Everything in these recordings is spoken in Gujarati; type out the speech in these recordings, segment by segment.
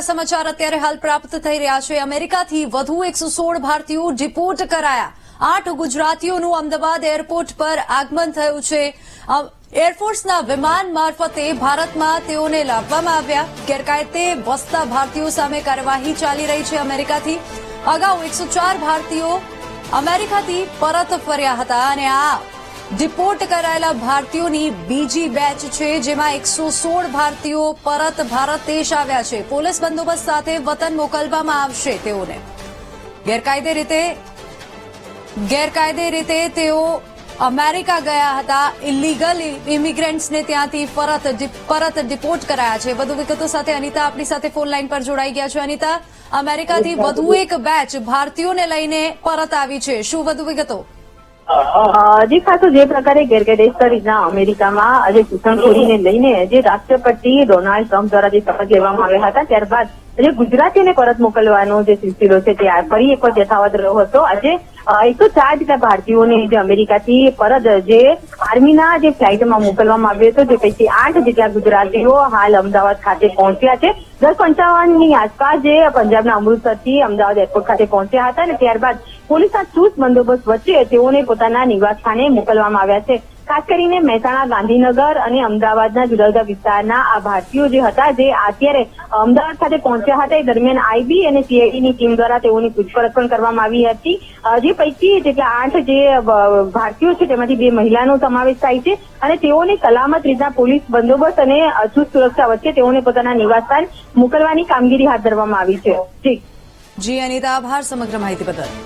સમાચાર અત્યારે હાલ પ્રાપ્ત થઈ રહ્યા છે। અમેરિકાથી વધુ 116 ભારતીયો ડિપોર્ટ કરાયા। 8 ગુજરાતીઓનું અમદાવાદ એરપોર્ટ પર આગમન થયું છે। એરફોર્સના વિમાન મારફતે ભારતમાં તેઓને લાવવામાં આવ્યા। ગેરકાયદે વસતા ભારતીયો સામે કાર્યવાહી ચાલી રહી છે। અમેરિકાથી અગાઉ 104 ભારતીયો અમેરિકાથી પરત ફર્યા હતા અને આ ડિપોર્ટ કરાયેલા ભારતીયોની બીજી બેચ છે, જેમાં 116 ભારતીયો પરત ભારત દેશ આવ્યા છે। પોલીસ બંદોબસ્ત સાથે વતન મોકલવામાં આવશે તેઓને। ગેરકાયદે રીતે તેઓ અમેરિકા ગયા હતા। ઇલીગલ ઇમિગ્રન્ટ્સને ત્યાંથી પરત ડિપોર્ટ કરાયા છે। વધુ વિગતો સાથે અનિતા આપણી સાથે ફોન લાઈન પર જોડાઈ ગયા છે। અનિતા, અમેરિકાથી વધુ એક બેચ ભારતીયોને લઈને પરત આવી છે, શું વધુ વિગતો? જે ખાસ જે પ્રકારે ગેરકાયદેસર રીતના અમેરિકામાં આજે ઘૂસણખોરીને લઈને જે રાષ્ટ્રપતિ ડોનાલ્ડ ટ્રમ્પ દ્વારા જે શપથ લેવામાં આવ્યા હતા, ત્યારબાદ જે ગુજરાતીઓને પરત મોકલવાનો જે સિલસિલો છે તે ફરી એક વખત યથાવત રહ્યો હતો। આજે 104 જેટલા ભારતીયોને જે અમેરિકાથી પરત જે આર્મીના જે ફ્લાઇટમાં મોકલવામાં આવ્યો હતો, જે પૈકી 8 જેટલા ગુજરાતીઓ હાલ અમદાવાદ ખાતે પહોંચ્યા છે। 10:55ની આસપાસ જે પંજાબના અમૃતસરથી અમદાવાદ એરપોર્ટ ખાતે પહોંચ્યા હતા અને ત્યારબાદ પોલીસના ચુસ્ત બંદોબસ્ત વચ્ચે તેઓને પોતાના નિવાસ સ્થાને મોકલવામાં આવ્યા છે। ખાસ કરીને મહેસાણા, ગાંધીનગર અને અમદાવાદના જુદા જુદા વિસ્તારના આ ભારતીયો જે હતા, જે અત્યારે અમદાવાદ ખાતે પહોંચ્યા હતા, એ દરમિયાન આઈબી અને સીઆઈડીની ટીમ દ્વારા તેઓની પૂછપરછ પણ કરવામાં આવી હતી। જે પૈકી જેટલા 8 જે ભારતીયો છે તેમાંથી 2 મહિલાનો સમાવેશ થાય છે અને તેઓને સલામત રીતના પોલીસ બંદોબસ્ત અને ચુસ્ત સુરક્ષા વચ્ચે તેઓને પોતાના નિવાસસ્થાન મોકલવાની કામગીરી હાથ ધરવામાં આવી છે। જી અનિતા, આભાર સમગ્ર માહિતી બદલ।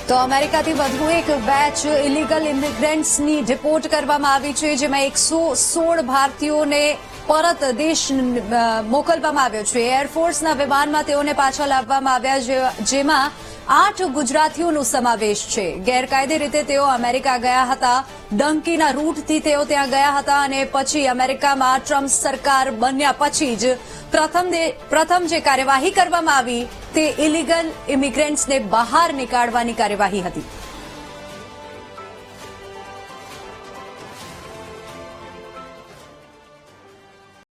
તો અમેરિકાથી વધુ એક બેચ ઇલીગલ ઇમિગ્રન્ટ્સની ડિપોર્ટ કરવામાં આવી છે, જેમાં 116 ભારતીયોને પરત દેશ મોકલવામાં આવ્યો છે। એરફોર્સના વિમાનમાં તેઓને પાછા લાવવામાં આવ્યા, જેમાં 8 ગુજરાતીઓનો સમાવેશ છે। ગેરકાયદે રીતે તેઓ અમેરિકા ગયા હતા। ડંકીના રૂટથી તેઓ ત્યાં ગયા હતા અને પછી અમેરિકામાં ટ્રમ્પ સરકાર બન્યા પછી જ પ્રથમ જે કાર્યવાહી કરવામાં આવી તે ઇલીગલ ઇમિગ્રન્ટ્સને બહાર નીકાળવાની કાર્યવાહી હતી।